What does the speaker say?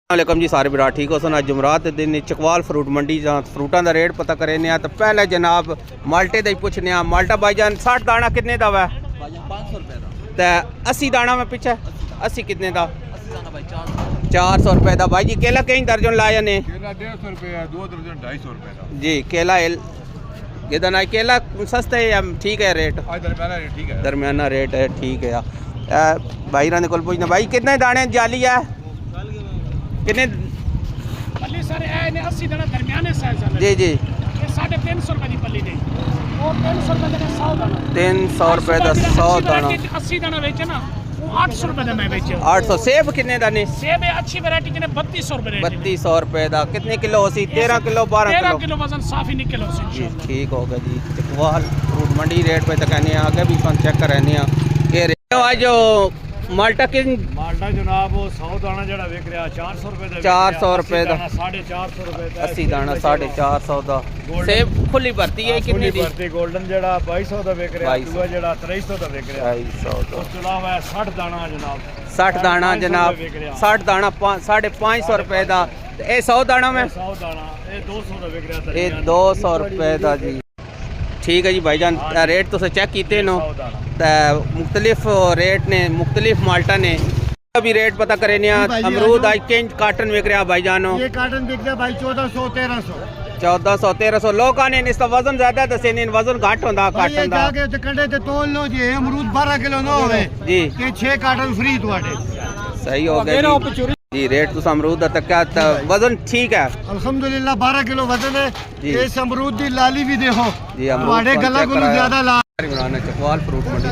वालेकुम जी सारे बिरा ठीक हो सुना जुमरात दिन चकवाल फ्रूट मंडी जहाँ फ्रूटा का रेट पता करें तो पहले जनाब माल्टे का ही पूछने माल्टा भाईजान 60 दाना कितने का वै 500 रुपए का तो 80 दाना में पीछे 80 कितने का 400 रुपए का भाई जी केला कहीं दर्जन लाया ने 150 रुपए 2 दर्जन 250 रुपए का जी केला किधर केला सस्ते है या ठीक है रेट दरमियाना रेट है ठीक है भाई ने को पूछना भाई कितने दाने जाली है कितने पल्ली सर है ने 80 दाना दरमियाने साइज है जी जी ये 350 रुपए की पल्ली नहीं और 300 रुपए का 100 दाना 300 रुपए का 100 दाना 80 दाना बेचे ना वो 800 रुपए में बेचे 800 सेब कितने दाने सेब है अच्छी वैरायटी के 3200 रुपए 3200 रुपए का कितने किलो होसी 13 किलो 12 13 किलो वजन साफ ही निकलो जी ठीक हो गया जी चकवाल फ्रूट मंडी रेट पे तो कहने आगे भी फन चेक कर रहे हैं कि आज जो माल्टा माल्टा जनाब वो 100 दाना जड़ा विक रहा 400 रुपए का 400 रुपए का 450 रुपए का 80 दाना 450 का सेब खुली भरती है कितनी दी भरती गोल्डन जड़ा 2200 का विक रहा दूआ जड़ा 2300 का विक रहा 250 का उस तो अलावा 60 दाना जनाब 60 दाना जनाब 60 दाना 550 रुपए का ये 100 दाना में 100 दाना ये 200 का विक रहा ये 200 रुपए का जी ठीक है जी भाईजान रेट तो चेक किए नो मुख्तलिफ रेट ने मुख्तलिफ माल्टा ने अभी रेट पता करें अमरूद आज केंज कार्टन बिक रहा भाईजानो ये कार्टन बिक रहा भाई 1400 1300 लोग आने इसका वजन ज्यादा दसे ने वजन घट होंदा कार्टन दा जाके ते कंडे ते तोल लो जी अमरूद 12 किलो ना होवे जी ये 6 कार्टन फ्री ਤੁਹਾਡੇ सही हो गया जी रेट तो अमरूद दा तक वजन ठीक है अल्हम्दुलिल्लाह 12 किलो वजन है इस अमरूद दी लाली भी देखो जी ਤੁਹਾਡੇ गला को ज्यादा ला चकवाल फ्रूट मंडी